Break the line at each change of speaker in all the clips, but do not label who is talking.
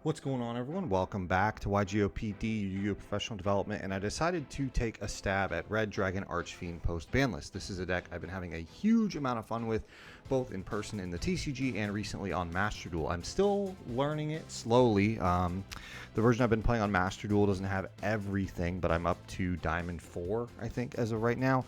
What's going on, everyone? Welcome back to YGOPD, Yu-Gi-Oh! Professional Development, and I decided to take a stab at Red Dragon Archfiend post-ban list. This is a deck I've been having a huge amount of fun with, both in person in the TCG and recently on Master Duel. I'm still learning it slowly. The version I've been playing on Master Duel doesn't have everything, but I'm up to Diamond 4, I think, as of right now,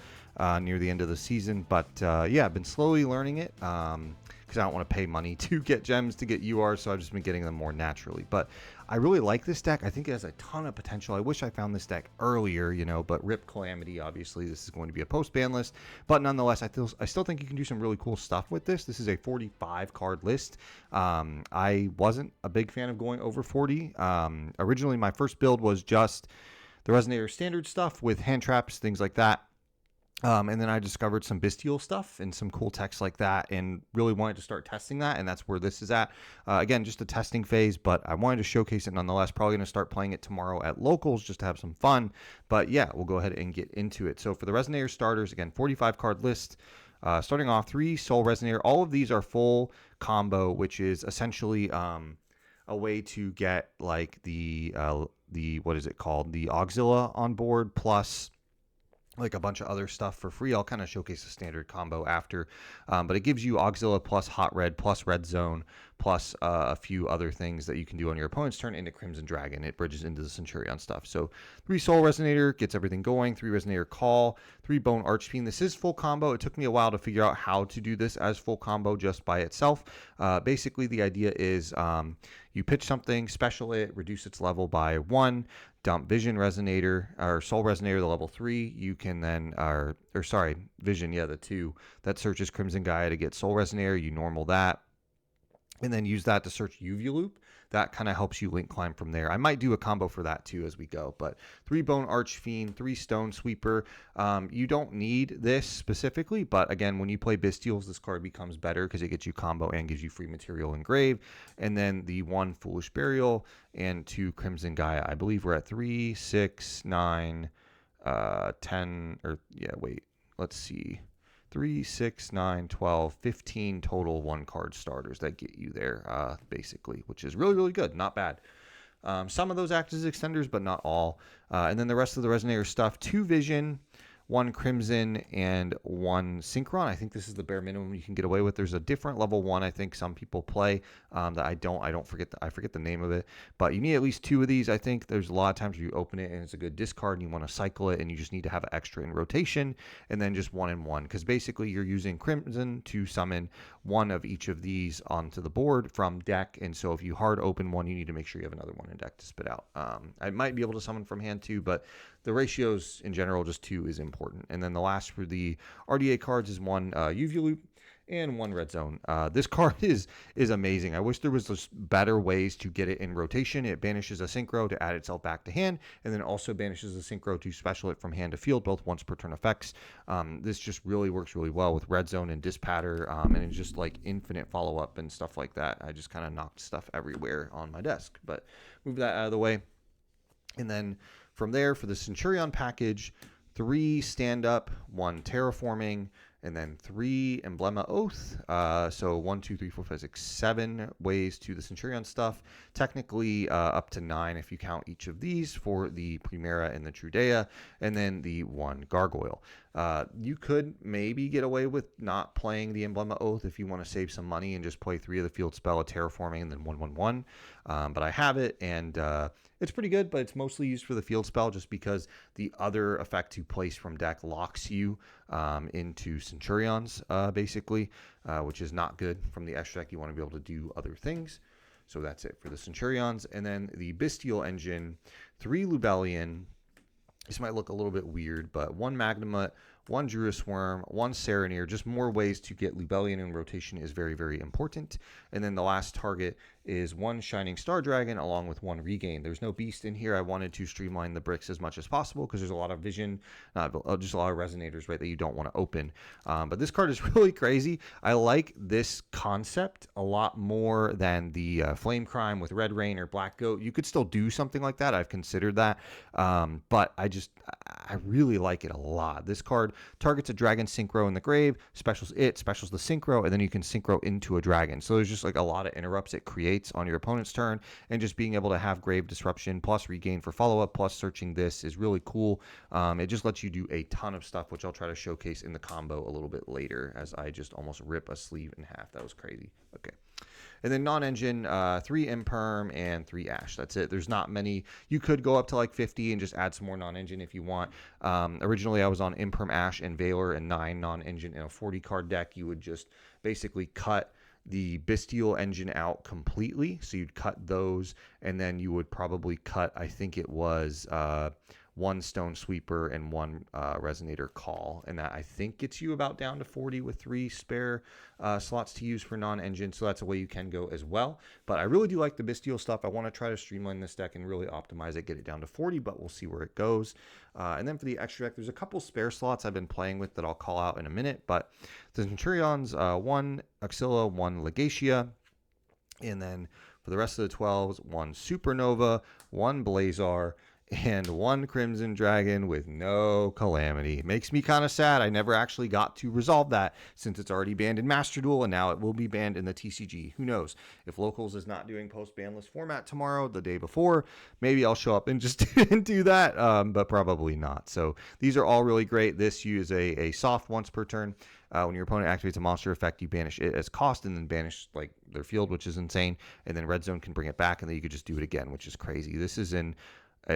near the end of the season. But yeah, I've been slowly learning it. Because I don't want to pay money to get gems to get UR, so I've just been getting them more naturally. But I really like this deck. I think it has a ton of potential. I wish I found this deck earlier, but Rip Calamity, obviously, this is going to be a post-ban list. But nonetheless, I still think you can do some really cool stuff with this. This is a 45-card list. I wasn't a big fan of going over 40. Originally, my first build was just the Resonator standard stuff with hand traps, things like that. And then I discovered some Bystial stuff and some cool text like that and really wanted to start testing that, and that's where this is at. Again, just a testing phase, but I wanted to showcase it nonetheless. Probably going to start playing it tomorrow at locals just to have some fun. But yeah, we'll go ahead and get into it. So for the Resonator starters, again, 45-card list. Starting off, 3 Soul Resonator. All of these are full combo, which is essentially a way to get like the what is it called? The Auxilla on board, plus like a bunch of other stuff for free. I'll kind of showcase the standard combo after, but it gives you Auxilla plus Hot Red plus Red Zone plus a few other things that you can do on your opponent's turn into Crimson Dragon. It bridges into the Centur-ion stuff. So 3 Soul Resonator gets everything going, 3 Resonator Call, 3 Bone Archfiend. This is full combo. It took me a while to figure out how to do this as full combo just by itself. Basically, the idea is you pitch something, special it, reduce its level by 1, dump Vision Resonator or Soul Resonator to level 3. You can then, Vision, the 2 that searches Crimson Gaia to get Soul Resonator. You normal that, and then use that to search UV Loop. That kind of helps you link climb from there. I might do a combo for that too as we go. But 3 Bone Archfiend, 3 Stone Sweeper. You don't need this specifically, but again, when you play Bystials, this card becomes better because it gets you combo and gives you free material engrave. And then the 1 Foolish Burial and 2 Crimson Gaia. I believe we're at 3, 6, 9, 10, or yeah, wait, let's see. 3, 6, 9, 12, 15 total 1-card starters that get you there, basically, which is really, really good. Not bad. Some of those act as extenders, but not all. And then the rest of the Resonator stuff, 2 Vision, 1 Crimson, and 1 Synchron. I think this is the bare minimum you can get away with. There's a different level 1 I think some people play that I forget the name of it. But you need at least 2 of these. I think there's a lot of times where you open it and it's a good discard and you want to cycle it and you just need to have an extra in rotation, and then just 1 and 1. Because basically you're using Crimson to summon 1 of each of these onto the board from deck. And so if you hard open 1, you need to make sure you have another 1 in deck to spit out. I might be able to summon from hand too, but the ratios in general, just 2 is important. And then the last for the RDA cards is 1 UV Loop and 1 Red Zone. This card is amazing. I wish there was just better ways to get it in rotation. It banishes a Synchro to add itself back to hand, and then also banishes a Synchro to special it from hand to field, both once per turn effects. This just really works really well with Red Zone and Dispatter, and it's just like infinite follow-up and stuff like that. I just kind of knocked stuff everywhere on my desk, but move that out of the way. And then from there, for the Centur-ion package, 3 stand-up, 1 terraforming, and then 3 Emblema Oath. So 1, 2, 3, 4, 5, 6, 7 ways to the Centur-ion stuff. Technically up to 9 if you count each of these for the Primera and the Trudea, and then the 1 Gargoyle. You could maybe get away with not playing the Emblema Oath if you want to save some money and just play 3 of the field spell, a terraforming, and then 1, 1, 1. But I have it, and it's pretty good, but it's mostly used for the field spell just because the other effect to place from deck locks you into Centurions, basically, which is not good from the extra deck. You want to be able to do other things. So that's it for the Centurions. And then the Bystial engine, 3 Lubellion. This might look a little bit weird, but 1 Magnamut, 1 Druis Worm, 1 Serenir. Just more ways to get Lubellion in rotation is very, very important. And then the last target is 1 Shining Star Dragon along with 1 Regain. There's no Beast in here. I wanted to streamline the bricks as much as possible because there's a lot of Vision, just a lot of Resonators, right, that you don't want to open. But this card is really crazy. I like this concept a lot more than the Flame Crime with Red Rain or Black Goat. You could still do something like that. I've considered that. But I really like it a lot. This card targets a dragon synchro in the grave, specials it, specials the synchro, and then you can synchro into a dragon. So there's just like a lot of interrupts it creates on your opponent's turn, and just being able to have grave disruption plus regain for follow-up plus searching this is really cool. It just lets you do a ton of stuff, which I'll try to showcase in the combo a little bit later as I just almost rip a sleeve in half. That was crazy. Okay. And then non-engine, 3 imperm and 3 ash. That's it. There's not many. You could go up to like 50 and just add some more non-engine if you want. Originally, I was on imperm, ash, and Valor, and 9 non-engine in a 40 card deck. You would just basically cut the Bystial engine out completely. So you'd cut those, and then you would probably cut, I think it was 1 Stone Sweeper and 1 Resonator Call, and that I think gets you about down to 40 with 3 spare slots to use for non-engine, so that's a way you can go as well. But I really do like the Bystial stuff. I want to try to streamline this deck and really optimize it, get it down to 40, but we'll see where it goes. And then for the extra deck, there's a couple spare slots I've been playing with that I'll call out in a minute, but the Centurions, 1 Axilla, 1 Legatia, and then for the rest of the 12s, 1 Supernova, 1 Blazar, and 1 Crimson Dragon with no Calamity. It makes me kind of sad. I never actually got to resolve that since it's already banned in Master Duel, and now it will be banned in the TCG. Who knows? If Locals is not doing post-ban list format tomorrow, the day before, maybe I'll show up and just do that, but probably not. So these are all really great. This use a soft once per turn. When your opponent activates a monster effect, you banish it as cost and then banish like their field, which is insane. And then Red Zone can bring it back, and then you could just do it again, which is crazy. This is in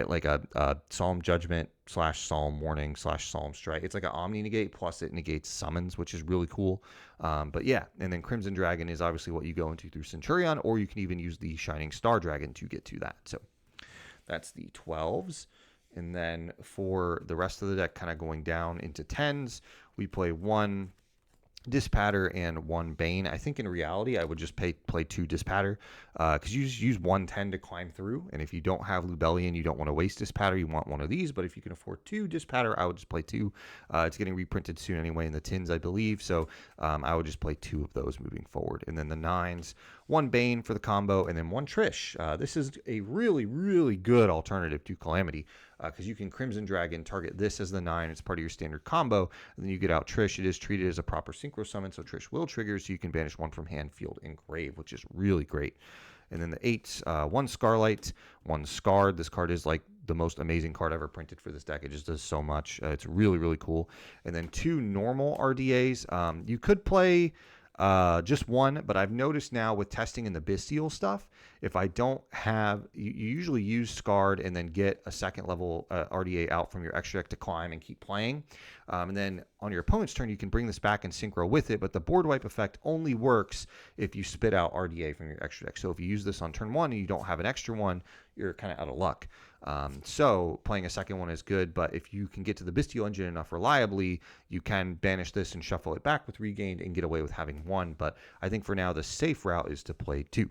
like a Solemn Judgment / Solemn Warning / Solemn Strike. It's like an Omni Negate plus it negates summons, which is really cool. But yeah, and then Crimson Dragon is obviously what you go into through Centurion, or you can even use the Shining Star Dragon to get to that. So that's the 12s. And then for the rest of the deck, kind of going down into 10s, we play 1 Dispatter and 1 Bane. I think in reality I would just play 2 Dispatter because you just use 110 to climb through, and if you don't have Lubellion, you don't want to waste Dispatter, you want one of these. But if you can afford 2 Dispatter, I would just play 2. It's getting reprinted soon anyway in the tins, I believe, so I would just play 2 of those moving forward. And then the 9s, 1 Bane for the combo, and then 1 Trish. This is a really, really good alternative to Calamity because you can Crimson Dragon, target this as the 9. It's part of your standard combo, and then you get out Trish. It is treated as a proper synchro summon, so Trish will trigger, so you can banish 1 from hand, field, and grave, which is really great. And then the 8s, 1 Scarlight, 1 Scarred. This card is like the most amazing card ever printed for this deck. It just does so much. It's really, really cool. And then 2 normal RDAs. You could play just 1, but I've noticed now with testing in the Bystial stuff, if I don't have, you usually use Scarred and then get a 2nd level RDA out from your extra deck to climb and keep playing. And then on your opponent's turn, you can bring this back and synchro with it, but the board wipe effect only works if you spit out RDA from your extra deck. So if you use this on turn 1 and you don't have an extra one, you're kind of out of luck. So playing a 2nd one is good, but if you can get to the Bystial engine enough reliably, you can banish this and shuffle it back with Regained and get away with having 1. But I think for now, the safe route is to play 2.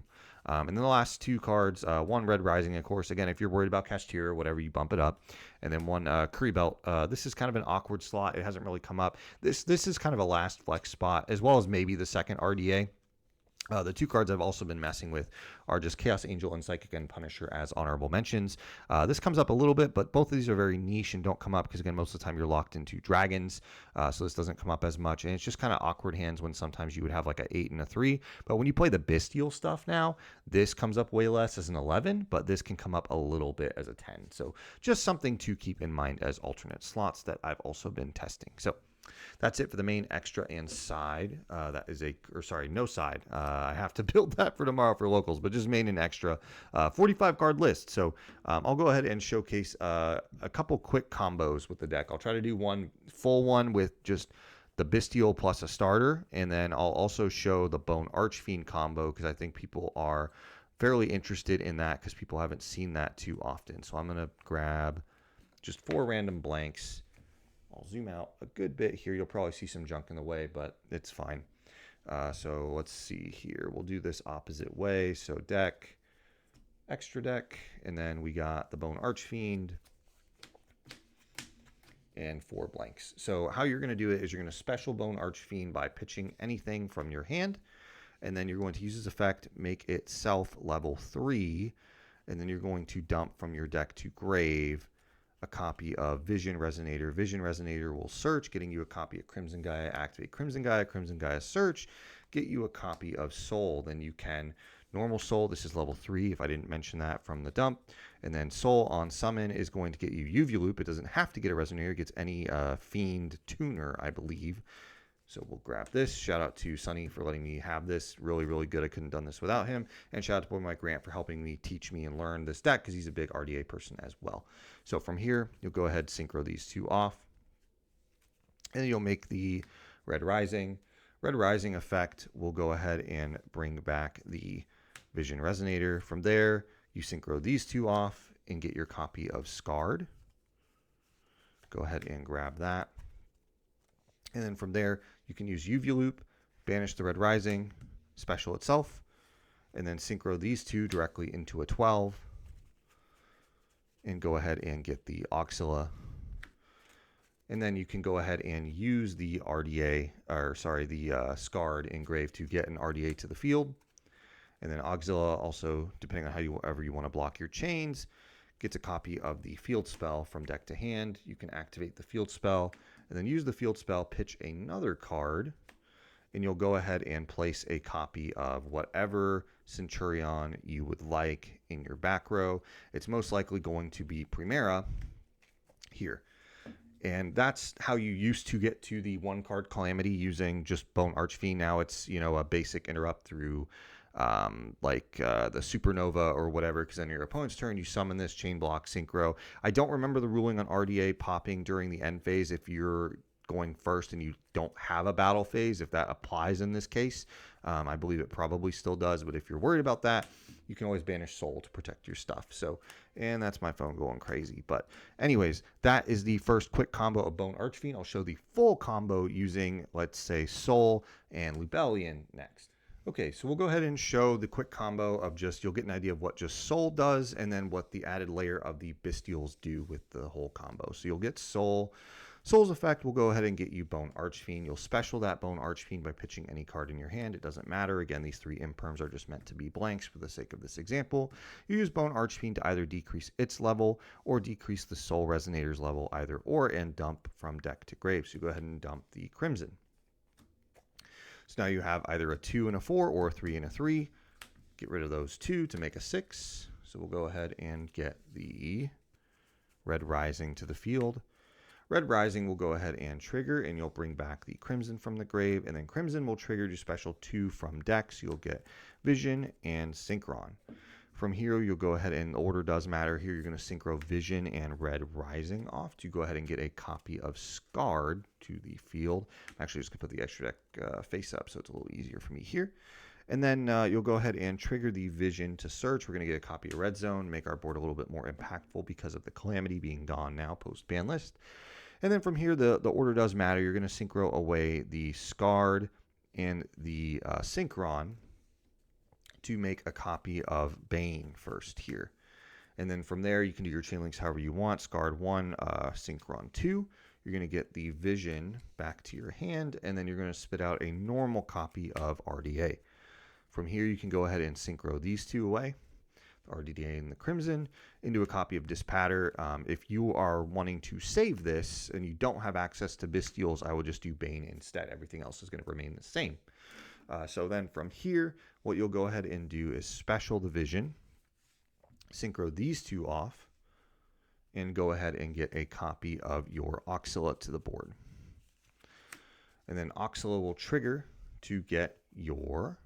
And then the last 2 cards, 1 Red Rising, of course. Again, if you're worried about Cashier or whatever, you bump it up. And then 1 Curry Belt. This is kind of an awkward slot. It hasn't really come up. This is kind of a last flex spot, as well as maybe the 2nd RDA. The 2 cards I've also been messing with are just Chaos Angel and Psychic and Punisher as honorable mentions. This comes up a little bit, but both of these are very niche and don't come up because, again, most of the time you're locked into dragons, so this doesn't come up as much. And it's just kind of awkward hands when sometimes you would have like a 8 and a 3. But when you play the Bystial stuff now, this comes up way less as an 11, but this can come up a little bit as a 10. So just something to keep in mind as alternate slots that I've also been testing. So that's it for the main extra and side. No side. I have to build that for tomorrow for Locals, but just main and extra 45 card list. So I'll go ahead and showcase a couple quick combos with the deck. I'll try to do one full one with just the Bystial plus a starter, and then I'll also show the Bone Archfiend combo because I think people are fairly interested in that because people haven't seen that too often. So I'm going to grab just 4 random blanks. I'll zoom out a good bit here. You'll probably see some junk in the way, but it's fine. So let's see here. We'll do this opposite way. So deck, extra deck, and then we got the Bone Archfiend and 4 blanks. So how you're going to do it is you're going to special Bone Archfiend by pitching anything from your hand, and then you're going to use this effect, make itself level 3, and then you're going to dump from your deck to grave a copy of Vision Resonator. Vision Resonator will search, getting you a copy of Crimson Gaia. Activate Crimson Gaia. Crimson Gaia search, get you a copy of Soul. Then you can normal Soul. This is level 3 if I didn't mention that from the dump. And then Soul on summon is going to get you UV Loop. It doesn't have to get a Resonator. It gets any Fiend Tuner, I believe. So we'll grab this. Shout out to Sunny for letting me have this. Really, really good. I couldn't have done this without him. And shout out to Boy Mike Grant for helping me teach me and learn this deck because he's a big RDA person as well. So from here, you'll go ahead and synchro these two off. And you'll make the Red Rising. Red Rising effect will go ahead and bring back the Vision Resonator. From there, you synchro these two off and get your copy of Scarred. Go ahead and grab that. And then from there, you can use UV Loop, banish the Red Rising, special itself, and then synchro these two directly into a 12. And go ahead and get the Auxilla. And then you can go ahead and use the RDA, or sorry, the Scarred Engrave to get an RDA to the field. And then Auxilla also, depending on however you want to block your chains, gets a copy of the field spell from deck to hand. You can activate the field spell and then use the field spell, pitch another card, and you'll go ahead and place a copy of whatever Centur-ion you would like in your back row. It's most likely going to be Primera here. And that's how you used to get to the 1-card Calamity using just Bone Archfiend. Now it's, you know, a basic interrupt through the Supernova or whatever, because then your opponent's turn, you summon this, chain block, synchro. I don't remember the ruling on RDA popping during the end phase if you're going first and you don't have a battle phase, if that applies in this case. I believe it probably still does, but if you're worried about that, you can always banish Soul to protect your stuff. So, and that's my phone going crazy. But anyways, that is the first quick combo of Bone Archfiend. I'll show the full combo using, let's say, Soul and Lubellion next. Okay, so we'll go ahead and show the quick combo of just, you'll get an idea of what just Soul does and then what the added layer of the Bystials do with the whole combo. So you'll get Soul. Soul's effect will go ahead and get you Bone Archfiend. You'll special that Bone Archfiend by pitching any card in your hand. It doesn't matter. Again, these 3 imperms are just meant to be blanks for the sake of this example. You use Bone Archfiend to either decrease its level or decrease the Soul Resonator's level, either or, and dump from deck to grave. So you go ahead and dump the Crimson. So now you have either a 2 and a 4 or a 3 and a 3. Get rid of those 2 to make a 6. So we'll go ahead and get the Red Rising to the field. Red Rising will go ahead and trigger, and you'll bring back the Crimson from the grave, and then Crimson will trigger your special 2 from deck, so you'll get Vision and Synchron. From here, you'll go ahead, and the order does matter here. You're going to synchro Vision and Red Rising off to go ahead and get a copy of Scarred to the field. I'm actually just going to put the extra deck face up so it's a little easier for me here. And then you'll go ahead and trigger the Vision to search. We're going to get a copy of Red Zone, make our board a little bit more impactful because of the Calamity being gone now post-ban list. And then from here, the order does matter. You're going to synchro away the Scarred and the Synchron to make a copy of Bane first here. And then from there, you can do your chain links however you want. Scarred 1, Synchron 2. You're going to get the Vision back to your hand, and then you're going to spit out a normal copy of RDA. From here, you can go ahead and synchro these 2 away, the RDA and the Crimson, into a copy of Dispatter. If you are wanting to save this and you don't have access to Bystials, I will just do Bane instead. Everything else is going to remain the same. So then from here, what you'll go ahead and do is special the Vision, synchro these 2 off, and go ahead and get a copy of your Auxilla to the board. And then Auxilla will trigger to get your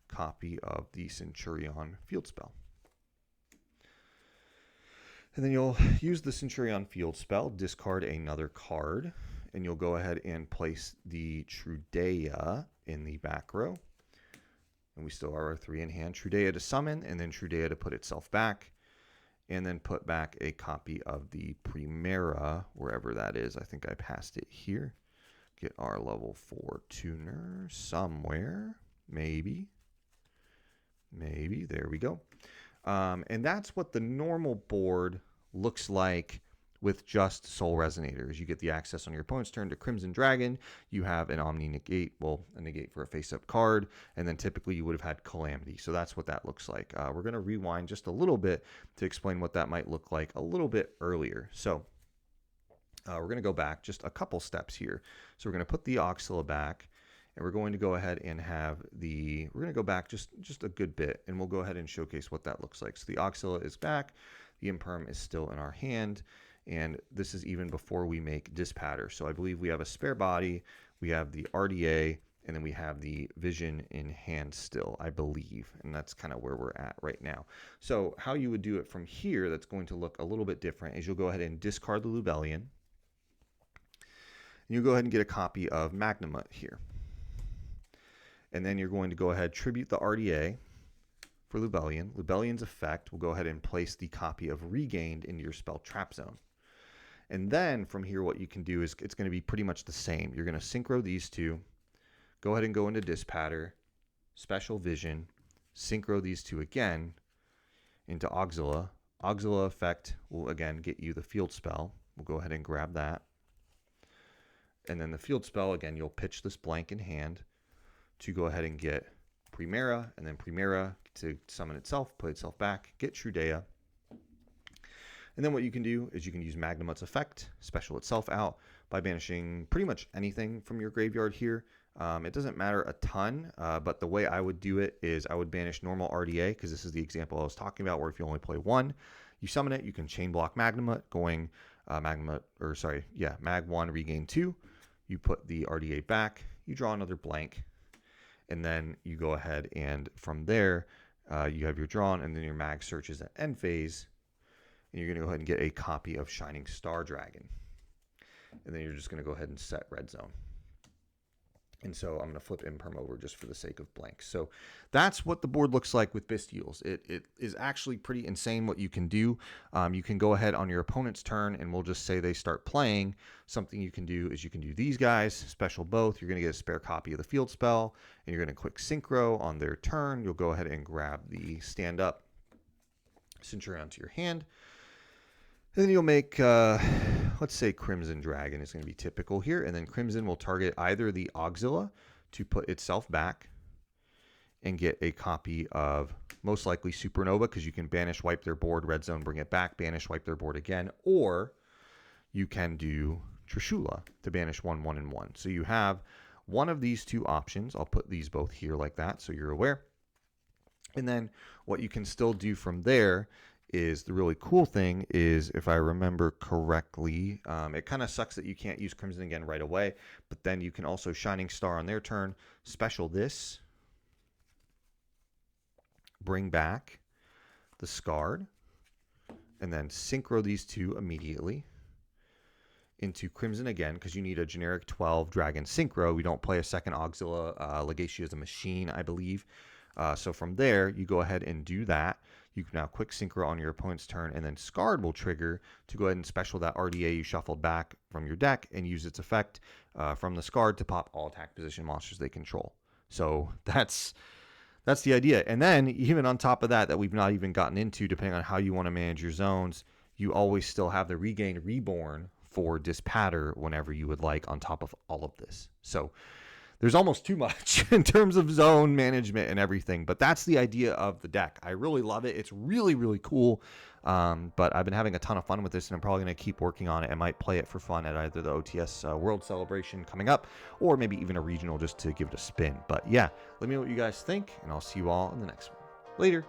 copy of the Centur-ion field spell. And then you'll use the Centur-ion field spell, discard another card, and you'll go ahead and place the Trudea in the back row. And we still are 3 in hand. Trudea to summon, and then Trudea to put itself back, and then put back a copy of the Primera, wherever that is. I think I passed it here. Get our level 4 tuner somewhere, maybe. There we go. And that's what the normal board looks like with just Soul Resonators. You get the access on your opponent's turn to Crimson Dragon. You have an Omni Negate, well, a negate for a face-up card, and then typically you would have had Calamity. So that's what that looks like. We're going to rewind just a little bit to explain what that might look like a little bit earlier. So we're going to go back just a couple steps here. So we're going to put the Auxila back, and we're going to go ahead and have we're going to go back just a good bit, and we'll go ahead and showcase what that looks like. So the Auxila is back, the Imperm is still in our hand, and this is even before we make Dispatter. So I believe we have a spare body, we have the RDA, and then we have the Vision in hand still, I believe. And that's kind of where we're at right now. So how you would do it from here that's going to look a little bit different is you'll go ahead and discard the Lubellian. And you'll go ahead and get a copy of Magnamut here. And then you're going to go ahead, tribute the RDA for Lubellian. Lubellian's effect will go ahead and place the copy of Regained into your spell Trap Zone. And then from here, what you can do is it's going to be pretty much the same. You're going to synchro these two, go ahead and go into Dispatter, Special Vision, synchro these two again into Auxila. Auxila effect will again get you the field spell. We'll go ahead and grab that. And then the field spell, again, you'll pitch this blank in hand to go ahead and get Primera, and then Primera to summon itself, put itself back, get Trudea. And then what you can do is you can use Magnamut's effect, special itself out by banishing pretty much anything from your graveyard here. It doesn't matter a ton, but the way I would do it is I would banish normal RDA, because this is the example I was talking about where if you only play one, you summon it, you can chain block Magnamut, going Mag 1, regain 2. You put the RDA back, you draw another blank, and then you go ahead and from there, you have your drawn, and then your mag searches at end phase, and you're going to go ahead and get a copy of Shining Star Dragon. And then you're just going to go ahead and set red zone. And so I'm going to flip Imperm over just for the sake of blanks. So that's what the board looks like with Bystials. It is actually pretty insane what you can do. You can go ahead on your opponent's turn, and we'll just say they start playing. Something you can do is you can do these guys, special both. You're going to get a spare copy of the field spell, and you're going to quick synchro on their turn. You'll go ahead and grab the stand-up Centur-ion to your hand. And then you'll make, let's say Crimson Dragon is going to be typical here. And then Crimson will target either the Auxila to put itself back and get a copy of most likely Supernova, because you can banish, wipe their board, red zone, bring it back, banish, wipe their board again. Or you can do Trishula to banish 1, 1, and 1. So you have one of these two options. I'll put these both here like that so you're aware. And then what you can still do from there is the really cool thing is, if I remember correctly, it kind of sucks that you can't use Crimson again right away, but then you can also Shining Star on their turn, special this, bring back the Scarred, and then synchro these two immediately into Crimson again, because you need a generic 12 Dragon Synchro. We don't play a second Auxila. Legacia is a machine, I believe. So from there, you go ahead and do that. You can now quick synchro on your opponent's turn, and then Scarred will trigger to go ahead and special that RDA you shuffled back from your deck and use its effect from the Scarred to pop all attack position monsters they control. So that's the idea. And then even on top of that we've not even gotten into, depending on how you want to manage your zones, you always still have the Regain Reborn for Dispatter whenever you would like on top of all of this. So there's almost too much in terms of zone management and everything, but that's the idea of the deck. I really love it. It's really, really cool, but I've been having a ton of fun with this, and I'm probably going to keep working on it. I might play it for fun at either the OTS World Celebration coming up, or maybe even a regional just to give it a spin. But yeah, let me know what you guys think, and I'll see you all in the next one. Later.